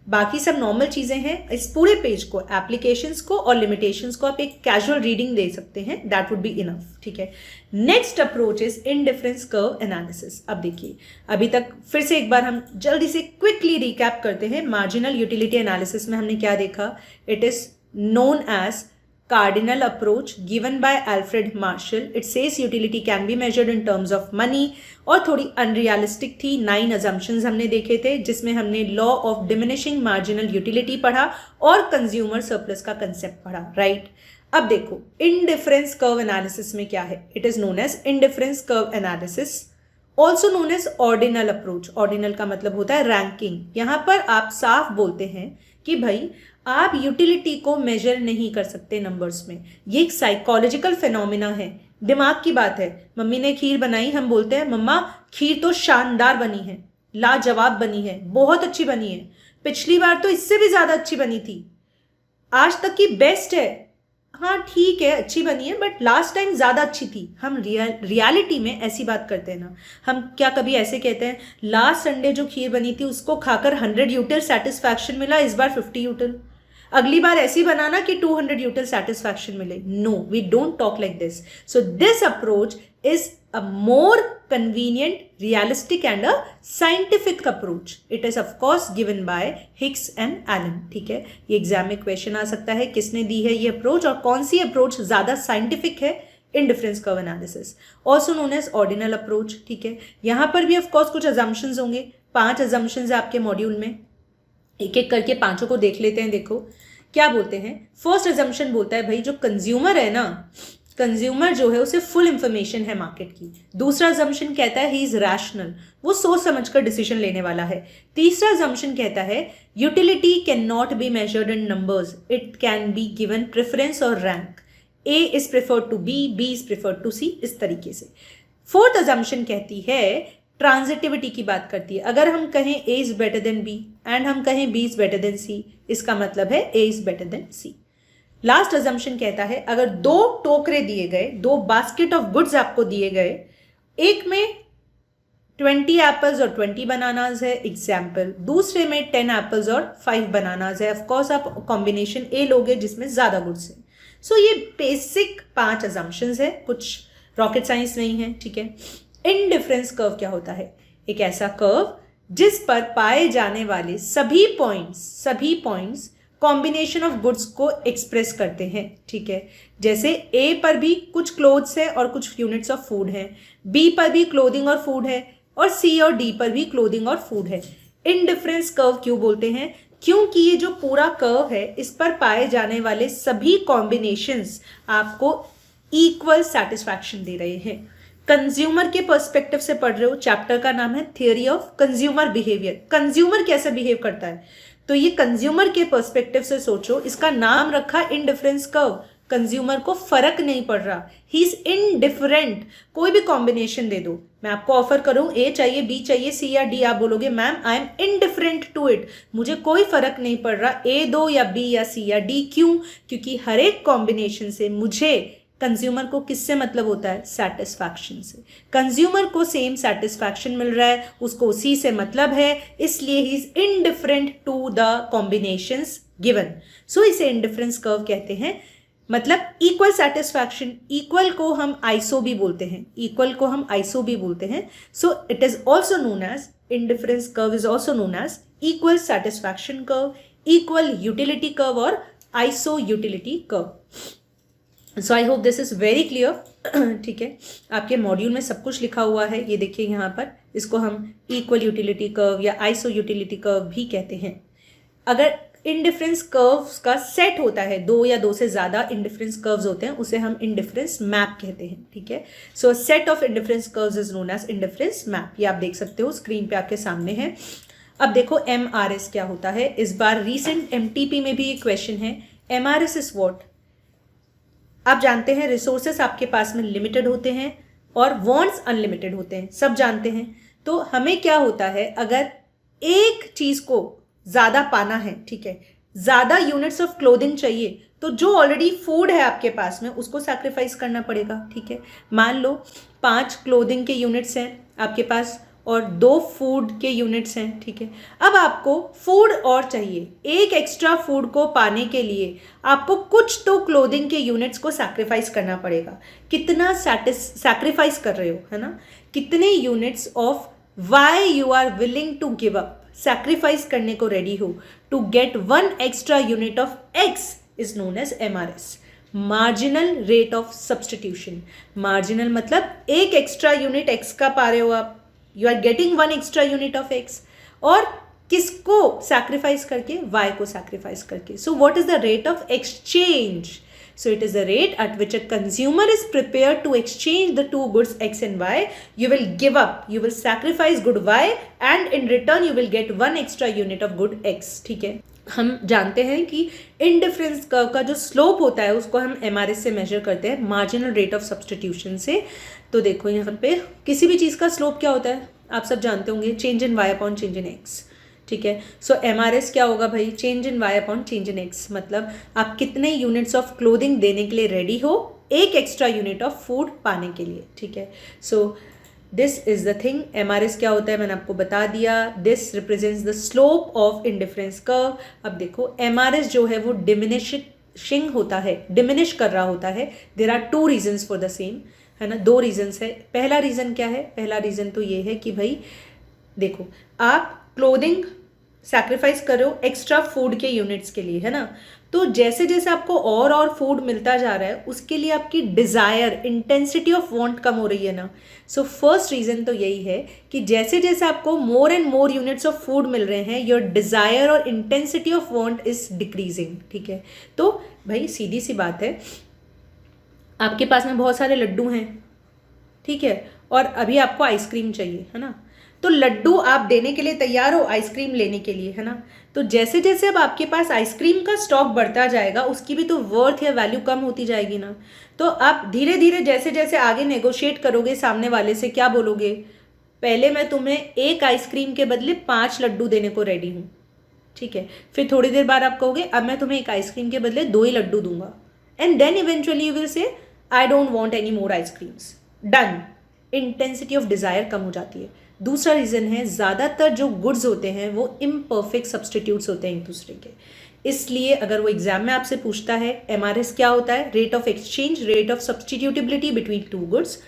बाकी सब नॉर्मल चीज़ें हैं। इस पूरे पेज को, एप्लीकेशंस को और लिमिटेशंस को आप एक कैजुअल रीडिंग दे सकते हैं, दैट वुड बी इनफ, ठीक है। Next approach is indifference curve analysis. अब देखिए, अभी तक फिर से एक बार हम जल्दी से क्विकली रिकैप करते हैं। मार्जिनल यूटिलिटी एनालिसिस में हमने क्या देखा, it is known as cardinal approach given by Alfred Marshall. It says utility can be measured in terms of money. और थोड़ी unrealistic थी. 9 assumptions हमने देखे थे जिसमें हमने law of diminishing marginal utility पढ़ा और consumer surplus का concept पढ़ा, right? अब देखो indifference curve analysis में क्या है. It is known as indifference curve analysis, also known as ordinal approach. Ordinal का मतलब होता है ranking. यहाँ पर आप साफ बोलते हैं कि भाई आप यूटिलिटी को मेजर नहीं कर सकते नंबर्स में. ये एक साइकोलॉजिकल फिनोमिना है, दिमाग की बात है. मम्मी ने खीर बनाई, हम बोलते हैं मम्मा खीर तो शानदार बनी है, लाजवाब बनी है, बहुत अच्छी बनी है, पिछली बार तो इससे भी ज्यादा अच्छी बनी थी, आज तक की बेस्ट है. हाँ ठीक है अच्छी बनी है बट लास्ट टाइम ज़्यादा अच्छी थी. हम रियलिटी में ऐसी बात करते हैं ना. हम क्या कभी ऐसे कहते हैं लास्ट संडे जो खीर बनी थी उसको खाकर 100 यूटिल सेटिस्फैक्शन मिला, इस बार 50 यूटिल, अगली बार ऐसी बनाना कि 200 यूटिल सेटिस्फैक्शन मिले. No, we don't talk like this. So this approach is a more convenient, realistic and a scientific approach. It is of course given by Hicks and Allen. ठीक है, ये एग्जाम में क्वेश्चन आ सकता है किसने दी है ये अप्रोच और कौन सी अप्रोच ज़्यादा साइंटिफिक है. Indifference curve analysis, also known as ordinal approach. ठीक है, यहाँ पर भी ऑफ कोर्स कुछ अजम्पशंस होंगे. 5 अजम्पशंस है आपके मॉड्यूल में, एक एक करके पांचों को देख लेते हैं. देखो क्या बोलते हैं. फर्स्ट अजम्पशन बोलता है भाई जो कंज्यूमर है ना, कंज्यूमर जो है उसे फुल इंफॉर्मेशन है मार्केट की. दूसरा अजम्पशन कहता है ही इज रैशनल, वो सोच समझकर डिसीजन लेने वाला है. तीसरा अजम्पशन कहता है utility can not be measured in numbers, it can be given preference और rank. A is preferred to B, B is preferred to C, इस तरीके से. फोर्थ अजम्पशन कहती है ट्रांजिटिविटी की बात करती है. अगर हम कहें A is better than B and हम कहें B is better than C, इसका मतलब है A is better than C. Last assumption कहता है अगर 2 टोकरे दिए गए, 2 बास्केट ऑफ गुड्स आपको दिए गए, एक में 20 एप्पल्स और 20 बनानाज है एग्जाम्पल, दूसरे में 10 एप्पल्स और 5 बनानाज है. ऑफकोर्स आप कॉम्बिनेशन ए लोगे जिसमें ज्यादा गुड्स है. सो ये बेसिक 5 अजम्पशंस है, कुछ रॉकेट साइंस नहीं है. ठीक है, इनडिफरेंस कर्व क्या होता है. एक ऐसा कर्व जिस पर पाए जाने वाले सभी पॉइंट्स कॉम्बिनेशन ऑफ गुड्स को एक्सप्रेस करते हैं. ठीक है, जैसे ए पर भी कुछ क्लोथ्स है और कुछ यूनिट्स ऑफ फूड है, बी पर भी क्लोथिंग और फूड है और सी और डी पर भी क्लोथिंग और फूड है. इनडिफरेंस कर्व क्यों बोलते हैं, क्योंकि ये जो पूरा कर्व है इस पर पाए जाने वाले सभी कॉम्बिनेशंस आपको इक्वल सेटिस्फैक्शन दे रहे हैं. कंज्यूमर के पर्सपेक्टिव से पढ़ रहे हो, चैप्टर का नाम है theory of consumer behaviour. Consumer कैसे बिहेव करता है, तो ये कंज्यूमर के पर्सपेक्टिव से सोचो. इसका नाम रखा इनडिफरेंस कर्व. कंज्यूमर को फर्क नहीं पड़ रहा, ही इज इनडिफरेंट. कोई भी कॉम्बिनेशन दे दो, मैं आपको ऑफर करूं ए चाहिए, बी चाहिए, सी या डी, आप बोलोगे ma'am I am indifferent to it, मुझे कोई फर्क नहीं पड़ रहा ए दो या बी या सी या डी. क्यों, क्योंकि हर एक कॉम्बिनेशन से मुझे, कंज्यूमर को किससे मतलब होता है, सेटिस्फैक्शन से. कंज्यूमर को सेम सेटिस्फैक्शन मिल रहा है, उसको उसी से मतलब है, इसलिए he is indifferent to the combinations given. So इसे इंडिफरेंस कर्व कहते हैं. मतलब इक्वल सेटिस्फैक्शन, इक्वल को हम आइसो भी बोलते हैं, so it is also known as indifference curve, is also known as equal satisfaction curve, equal utility curve और iso utility curve. So I hope this is very clear. ठीक है, आपके module में सब कुछ लिखा हुआ है, ये देखिए यहाँ पर. इसको हम इक्वल यूटिलिटी कर्व या आइसो यूटिलिटी कर्व भी कहते हैं. अगर इंडिफरेंस कर्व्स का सेट होता है, 2 या 2 से ज़्यादा इंडिफरेंस कर्व्स होते हैं, उसे हम इंडिफरेंस मैप कहते हैं. ठीक है, so set of indifference curves is known as indifference map. ये आप देख सकते हो स्क्रीन पे आपके सामने है. अब देखो MRS क्या होता है. इस बार रिसेंट MTP में भी ये क्वेश्चन है. MRS is what. आप जानते हैं रिसोर्सेस आपके पास में लिमिटेड होते हैं और वांट्स अनलिमिटेड होते हैं, सब जानते हैं. तो हमें क्या होता है, अगर एक चीज को ज्यादा पाना है, ठीक है, ज्यादा यूनिट्स ऑफ क्लोथिंग चाहिए, तो जो ऑलरेडी फूड है आपके पास में उसको सैक्रिफाइस करना पड़ेगा. ठीक है, मान लो 5 क्लोथिंग के यूनिट्स हैं आपके पास और 2 फूड के यूनिट्स हैं. ठीक है, अब आपको फूड और चाहिए. एक एक्स्ट्रा फूड को पाने के लिए आपको कुछ तो क्लोथिंग के यूनिट्स को सैक्रिफाइस करना पड़ेगा. कितना सैक्रिफाइस कर रहे हो, है ना, कितने units of Y you are willing to give up, sacrifice करने को रेडी हो to get 1 extra unit of X is known as MRS. Marginal rate of substitution. Marginal मतलब एक एक्स्ट्रा यूनिट एक्स का पा रहे हो आप, you are getting one extra unit of X, और किसको सैक्रिफाइस करके, वाई को सैक्रिफाइस करके। So what is the rate of exchange? So it is the rate at which a consumer is prepared to exchange the two goods X and Y. You will give up, you will sacrifice good Y and in return you will get one extra unit of good X. ठीक है, हम जानते हैं कि indifference curve का जो slope होता है उसको हम MRS से मेजर करते हैं, मार्जिनल रेट ऑफ सब्सटीट्यूशन से। तो देखो यहाँ पे किसी भी चीज़ का स्लोप क्या होता है आप सब जानते होंगे, change in Y upon change in X। ठीक है, सो MRS क्या होगा भाई, change in Y upon change in X, मतलब आप कितने यूनिट्स ऑफ क्लोथिंग देने के लिए रेडी हो एक एक्स्ट्रा यूनिट ऑफ फूड पाने के लिए। ठीक है, so this is the thing. MRS क्या होता है मैंने आपको बता दिया, this represents the slope of indifference curve. अब देखो MRS जो है वो डिमिनिशिंग होता है, डिमिनिश कर रहा होता है। There are two reasons for the same, है ना, दो रीजन्स है। पहला रीज़न क्या है, पहला रीज़न तो ये है कि भाई देखो आप क्लोथिंग सैक्रिफाइस करो एक्स्ट्रा फूड के यूनिट्स के लिए, है ना, तो जैसे जैसे आपको और फूड मिलता जा रहा है उसके लिए आपकी डिज़ायर, इंटेंसिटी ऑफ वांट कम हो रही है ना। सो फर्स्ट रीज़न तो यही है कि जैसे जैसे आपको more and more units of food मिल रहे हैं, योर डिज़ायर और intensity of want is decreasing. ठीक है, तो भाई सीधी सी बात है, आपके पास में बहुत सारे लड्डू हैं, ठीक है, और अभी आपको आइसक्रीम चाहिए, है ना, तो लड्डू आप देने के लिए तैयार हो आइसक्रीम लेने के लिए, है ना, तो जैसे जैसे अब आपके पास आइसक्रीम का स्टॉक बढ़ता जाएगा उसकी भी तो वर्थ या वैल्यू कम होती जाएगी ना। तो आप धीरे धीरे जैसे जैसे आगे नेगोशिएट करोगे सामने वाले से, क्या बोलोगे, पहले मैं तुम्हें एक आइसक्रीम के बदले 5 लड्डू देने को रेडी हूँ, ठीक है, फिर थोड़ी देर बाद आप कहोगे अब मैं तुम्हें एक आइसक्रीम के बदले 2 ही लड्डू दूंगा, and then eventually you will say I don't want any more ice creams, done. Intensity of desire कम हो जाती है। दूसरा रीज़न है, ज़्यादातर जो गुड्स होते हैं वो इम्परफेक्ट सब्सटीट्यूट्स होते हैं एक दूसरे के, इसलिए अगर वो एग्जाम में आपसे पूछता है MRS क्या होता है, rate of exchange, rate of substitutability between two goods.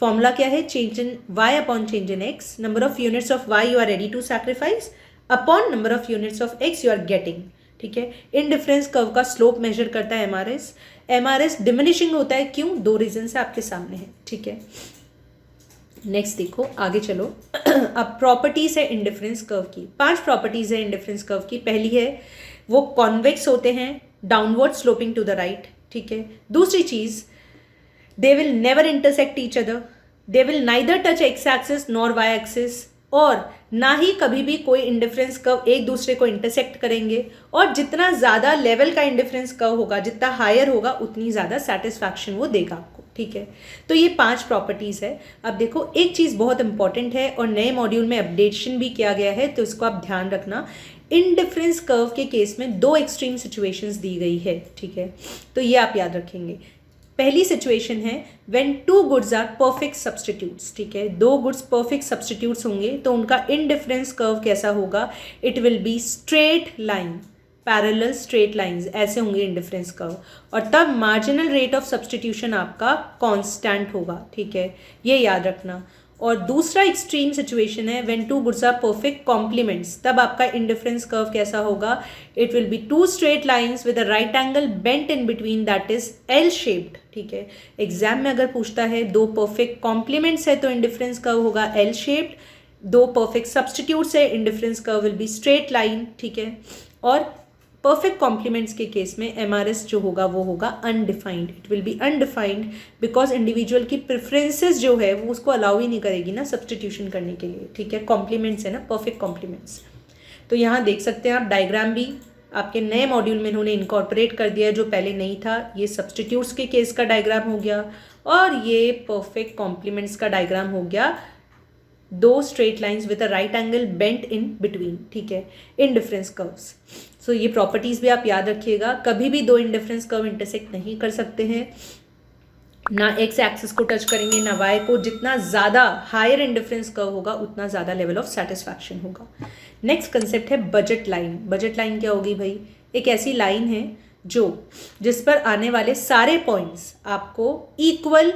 Formula क्या है, change in Y upon change in X, number of units of Y you are ready to sacrifice upon number of units of X you are getting. ठीक है, indifference curve का slope measure करता है MRS। MRS diminishing होता है, क्यों, 2 reason से आपके सामने है। ठीक है, नेक्स्ट देखो, आगे चलो। अब प्रॉपर्टीज है इंडिफरेंस कर्व की, 5 प्रॉपर्टीज है इंडिफरेंस कर्व की। पहली है वो कॉन्वेक्स होते हैं, downward sloping to the right. ठीक है, दूसरी चीज, they will never intersect each other, they will neither touch X axis nor Y axis, और ना ही कभी भी कोई इंडिफरेंस कर्व एक दूसरे को इंटरसेक्ट करेंगे, और जितना ज़्यादा लेवल का इंडिफरेंस कर्व होगा, जितना हायर होगा उतनी ज़्यादा सेटिस्फैक्शन वो देगा आपको। ठीक है, तो ये 5 प्रॉपर्टीज़ है। अब देखो एक चीज़ बहुत इंपॉर्टेंट है और नए मॉड्यूल में अपडेशन भी किया गया है, तो इसको आप ध्यान रखना। इंडिफरेंस कर्व के केस में 2 एक्सट्रीम सिचुएशंस दी गई है। ठीक है, तो ये आप याद रखेंगे। पहली सिचुएशन है when 2 goods are perfect substitutes. ठीक है, 2 गुड्स परफेक्ट सब्सटीट्यूट्स होंगे तो उनका इंडिफरेंस कर्व कैसा होगा, it will be straight line, parallel straight lines, ऐसे होंगे इंडिफरेंस कर्व, और तब मार्जिनल रेट ऑफ सब्सटीट्यूशन आपका कांस्टेंट होगा। ठीक है, ये याद रखना। और दूसरा एक्सट्रीम सिचुएशन है when 2 goods are perfect complements, तब आपका इंडिफरेंस कर्व कैसा होगा, it will be 2 straight lines with a right angle bent in between, that is L shaped. ठीक है, एग्जाम में अगर पूछता है 2 परफेक्ट कॉम्प्लीमेंट्स है तो इंडिफरेंस कर्व होगा एल शेप्ड, 2 परफेक्ट सब्सटीट्यूट्स है indifference curve will be straight line. ठीक है, और परफेक्ट कॉम्प्लीमेंट्स के केस में MRS जो होगा वो होगा undefined, it will B undefined because individual की प्रेफरेंसेस जो है वो उसको अलाउ ही नहीं करेगी ना सब्सटीट्यूशन करने के लिए। ठीक है, कॉम्प्लीमेंट्स है ना, परफेक्ट कॉम्प्लीमेंट्स। तो यहाँ देख सकते हैं आप, डायग्राम भी आपके नए मॉड्यूल में इन्होंने इनकॉर्पोरेट कर दिया है जो पहले नहीं था। ये सब्सटीट्यूट्स के केस का डायग्राम हो गया और ये परफेक्ट कॉम्प्लीमेंट्स का डायग्राम हो गया, 2 straight lines with a right angle bent in between. ठीक है, इंडिफरेंस कर्व्स। सो ये प्रॉपर्टीज भी आप याद रखिएगा, कभी भी 2 इंडिफरेंस कर्व इंटरसेक्ट नहीं कर सकते हैं, ना एक्स एक्सिस को टच करेंगे ना वाई को। जितना ज़्यादा हायर इंडिफरेंस कर्व होगा उतना ज़्यादा लेवल ऑफ सेटिस्फैक्शन होगा। नेक्स्ट कंसेप्ट है बजट लाइन। बजट लाइन क्या होगी भाई, एक ऐसी लाइन है जिस पर आने वाले सारे पॉइंट्स आपको इक्वल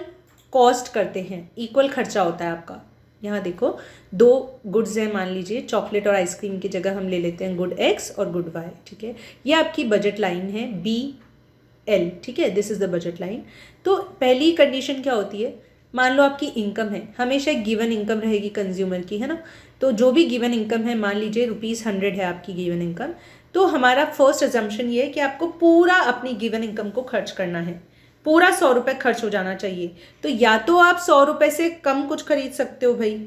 कॉस्ट करते हैं, इक्वल खर्चा होता है आपका। यहाँ देखो 2 गुड्स हैं, मान लीजिए चॉकलेट और आइसक्रीम की जगह हम ले लेते हैं गुड X और गुड Y। ठीक है, ये आपकी बजट लाइन है, L, ठीक है, this is the budget line. तो पहली कंडीशन क्या होती है, मान लो आपकी इनकम है, हमेशा एक गिवन इनकम रहेगी कंज्यूमर की, है ना। तो जो भी गिवन इनकम है, मान लीजिए ₹100 है आपकी गिवन इनकम, तो हमारा फर्स्ट अजम्पशन ये है कि आपको पूरा अपनी गिवन इनकम को खर्च करना है, पूरा 100 रुपये खर्च हो जाना चाहिए। तो या तो आप 100 रुपये से कम कुछ खरीद सकते हो भाई,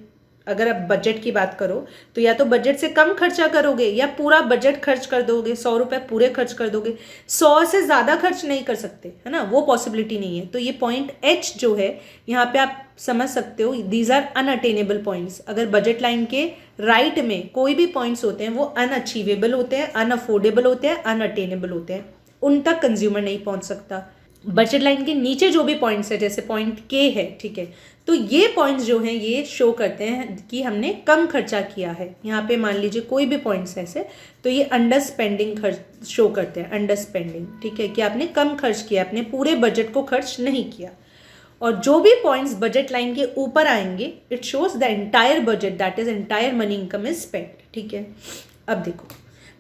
अगर आप बजट की बात करो तो या तो बजट से कम खर्चा करोगे या पूरा बजट खर्च कर दोगे, 100 रुपये पूरे खर्च कर दोगे। 100 से ज़्यादा खर्च नहीं कर सकते, है ना, वो पॉसिबिलिटी नहीं है। तो ये पॉइंट H जो है यहाँ पे आप समझ सकते हो, दीज आर अनअटेनेबल पॉइंट्स। अगर बजट लाइन के राइट में कोई भी पॉइंट्स होते हैं वो अनअचीवेबल होते हैं, अनअफोर्डेबल होते हैं, अनअटेनेबल होते हैं, उन तक कंज्यूमर नहीं पहुँच सकता। बजट लाइन के नीचे जो भी पॉइंट्स है, जैसे पॉइंट K है, ठीक है, तो ये पॉइंट्स जो हैं ये शो करते हैं कि हमने कम खर्चा किया है। यहाँ पे मान लीजिए कोई भी पॉइंट्स ऐसे, तो ये अंडर स्पेंडिंग खर्च शो करते हैं, अंडर स्पेंडिंग, ठीक है, कि आपने कम खर्च किया, अपने पूरे बजट को खर्च नहीं किया। और जो भी पॉइंट्स बजट लाइन के ऊपर आएंगे, it shows the entire budget, that is entire money income is spent, ठीक है। अब देखो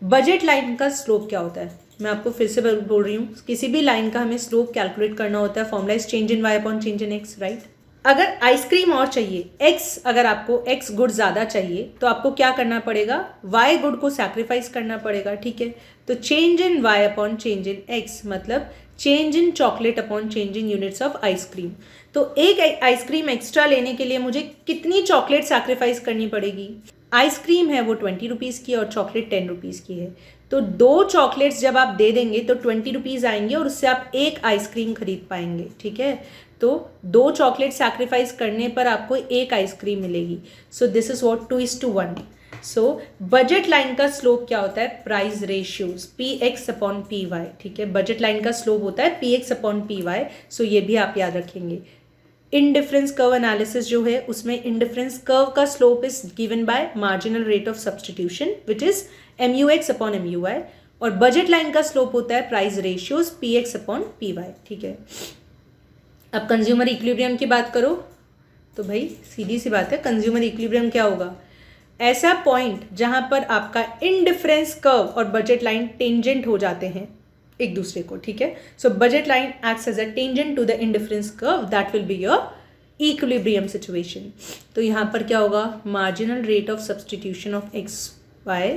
बजट लाइन का स्लोप क्या होता है, मैं आपको फिर से बोल रही हूँ, किसी भी लाइन का हमें स्लोप कैलकुलेट करना होता है, formula is change in y upon change in x, right. अगर आइसक्रीम और चाहिए x, अगर आपको x गुड ज़्यादा चाहिए तो आपको क्या करना पड़ेगा, y गुड को सैक्रिफाइस करना पड़ेगा, ठीक है। तो change in y upon change in x मतलब change in chocolate upon change in units of ice cream. तो एक आइसक्रीम एक्स्ट्रा लेने के लिए मुझे कितनी चॉकलेट सैक्रिफाइस करनी पड़ेगी। आइसक्रीम है वो 20 रुपीज़ की और चॉकलेट 10 रुपीज़ की है, तो 2 चॉकलेट्स जब आप दे देंगे तो 20 रुपीज़ आएंगे और उससे आप एक आइसक्रीम खरीद पाएंगे, ठीक है। तो 2 चॉकलेट सैक्रिफाइस करने पर आपको एक आइसक्रीम मिलेगी। सो this is what 2:1। So budget line का स्लोप क्या होता है, price ratios px upon py, ठीक है। बजट लाइन का स्लोप होता है px अपॉन py। सो ये भी आप याद रखेंगे। इनडिफरेंस कर्व एनालिसिस जो है उसमें इनडिफरेंस कर्व का slope is given by marginal rate of substitution which is MUX upon MUI, और बजट लाइन का स्लोप होता है price ratios PX upon PY, ठीक है। अब कंज्यूमर इक्विलिब्रियम की बात करो तो भाई सीधी सी बात है, कंज्यूमर इक्विलिब्रियम क्या होगा, ऐसा पॉइंट जहां पर आपका इनडिफरेंस कर्व और बजट लाइन टेंजेंट हो जाते हैं एक दूसरे को, ठीक है। So budget line acts as a tangent to the indifference curve, that will be your equilibrium situation. तो यहाँ पर क्या होगा, marginal rate of substitution of X Y,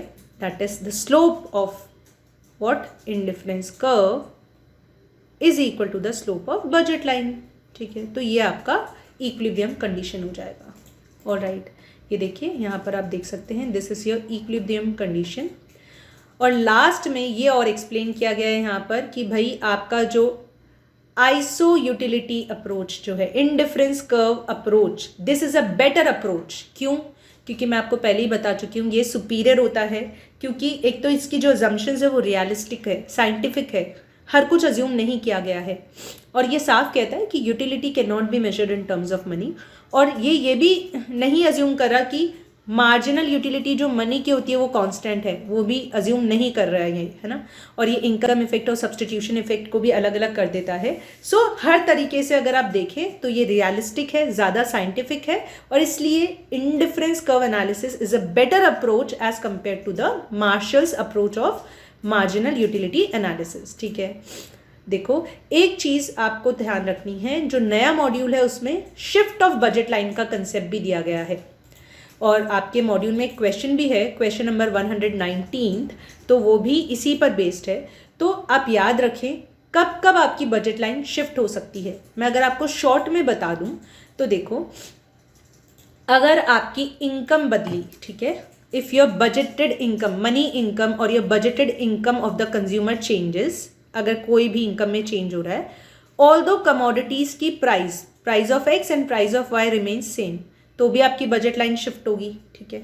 that is the slope of what indifference curve is equal to the slope of budget line, ठीक है। तो ये आपका इक्विलिब्रियम कंडीशन हो जाएगा। ऑलराइट, ये देखिए यहाँ पर आप देख सकते हैं, this is your equilibrium condition. और लास्ट में ये और एक्सप्लेन किया गया है यहाँ पर कि भाई आपका जो आइसो यूटिलिटी अप्रोच जो है, indifference curve approach, this is a better approach. क्यों, क्योंकि मैं आपको पहले ही बता चुकी हूँ ये सुपीरियर होता है, क्योंकि एक तो इसकी जो अजम्पशंस है वो रियलिस्टिक है, साइंटिफिक है, हर कुछ अज्यूम नहीं किया गया है, और ये साफ कहता है कि utility can not be measured in terms of money. और ये भी नहीं अज्यूम करा कि मार्जिनल यूटिलिटी जो मनी की होती है वो कांस्टेंट है, वो भी अज्यूम नहीं कर रहा है, है ना। और ये इनकम इफेक्ट और सब्सटीट्यूशन इफेक्ट को भी अलग अलग कर देता है। सो हर तरीके से अगर आप देखें तो ये रियलिस्टिक है, ज़्यादा साइंटिफिक है, और इसलिए indifference curve analysis is a better approach as compare to the Marshall's approach of marginal utility analysis, ठीक है। देखो एक चीज़ आपको ध्यान रखनी है, जो नया मॉड्यूल है उसमें शिफ्ट ऑफ बजट लाइन का कंसेप्ट भी दिया गया है, और आपके मॉड्यूल में एक क्वेश्चन भी है, क्वेश्चन नंबर 119, तो वो भी इसी पर बेस्ड है। तो आप याद रखें कब कब आपकी बजट लाइन शिफ्ट हो सकती है। मैं अगर आपको शॉर्ट में बता दूं तो देखो, अगर आपकी इनकम बदली, ठीक है, if your budgeted income, money income और your budgeted income of the consumer changes, अगर कोई भी इनकम में चेंज हो रहा है, ऑल्दो कमोडिटीज़ की price of X and price of Y remains same, तो भी आपकी बजट लाइन शिफ्ट होगी, ठीक है।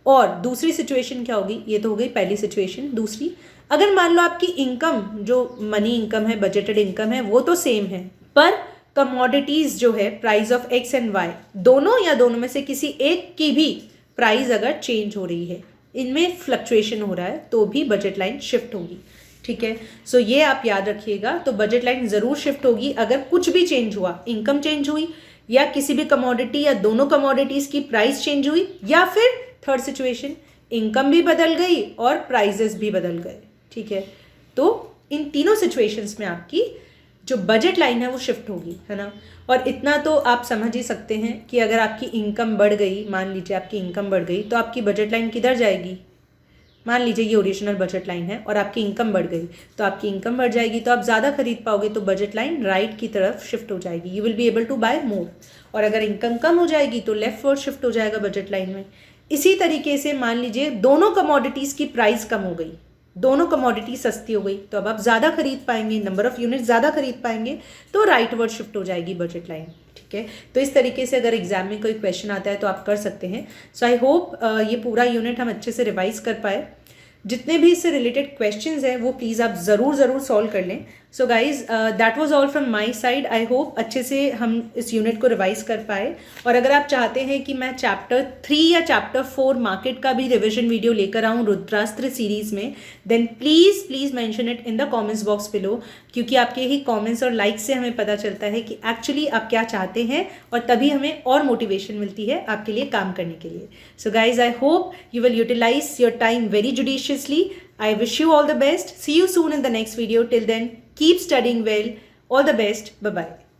और दूसरी सिचुएशन क्या होगी, ये तो हो गई पहली सिचुएशन। दूसरी, अगर मान लो आपकी इनकम जो मनी इनकम है, बजटेड इनकम है, वो तो सेम है, पर कमोडिटीज़ जो है price of X and Y, दोनों या दोनों में से किसी एक की भी प्राइस अगर चेंज हो रही है, इनमें फ्लक्चुएशन हो रहा है, तो भी बजट लाइन शिफ्ट होगी, ठीक है। सो ये आप याद रखिएगा। तो बजट लाइन ज़रूर शिफ्ट होगी अगर कुछ भी चेंज हुआ, इनकम चेंज हुई या किसी भी कमोडिटी या दोनों कमोडिटीज़ की प्राइस चेंज हुई, या फिर थर्ड सिचुएशन इनकम भी बदल गई और प्राइजेस भी बदल गए, ठीक है। तो इन तीनों सिचुएशंस में आपकी जो बजट लाइन है वो शिफ्ट होगी, है ना। और इतना तो आप समझ ही सकते हैं कि अगर आपकी इनकम बढ़ गई, मान लीजिए आपकी इनकम बढ़ गई, तो आपकी बजट लाइन किधर जाएगी। मान लीजिए ये ओरिजिनल बजट लाइन है और आपकी इनकम बढ़ गई, तो आपकी इनकम बढ़ जाएगी, तो आप ज़्यादा खरीद पाओगे, तो बजट लाइन राइट की तरफ शिफ्ट हो जाएगी, you will be able to buy more. और अगर इनकम कम हो जाएगी तो लेफ्ट वर्ड शिफ्ट हो जाएगा बजट लाइन में। इसी तरीके से मान लीजिए दोनों कमोडिटीज़ की प्राइस कम हो गई, दोनों कमोडिटी सस्ती हो गई, तो अब आप ज़्यादा खरीद पाएंगे, नंबर ऑफ यूनिट ज़्यादा खरीद पाएंगे, तो राइट वर्ड शिफ्ट हो जाएगी बजट लाइन, ठीक है। तो इस तरीके से अगर एग्जाम में कोई क्वेश्चन आता है तो आप कर सकते हैं। सो आई होप ये पूरा यूनिट हम अच्छे से रिवाइज कर पाए। जितने भी इससे रिलेटेड क्वेश्चंस हैं वो प्लीज़ आप ज़रूर सॉल्व कर लें। So guys that was all from my side. I hope अच्छे से हम इस यूनिट को रिवाइज कर पाए। और अगर आप चाहते हैं कि मैं चैप्टर 3 या चैप्टर 4 मार्केट का भी रिविजन वीडियो लेकर आऊँ रुद्रास्त्र सीरीज़ में, then please mention it in the comments box below, क्योंकि आपके ही कमेंट्स और लाइक्स से हमें पता चलता है कि एक्चुअली आप क्या चाहते हैं, और तभी हमें और मोटिवेशन मिलती है आपके लिए काम करने के लिए। So guys I hope you will utilize your time very judiciously. I wish you all the best. See you soon in the next video. Till then, keep studying well. All the best. Bye-bye.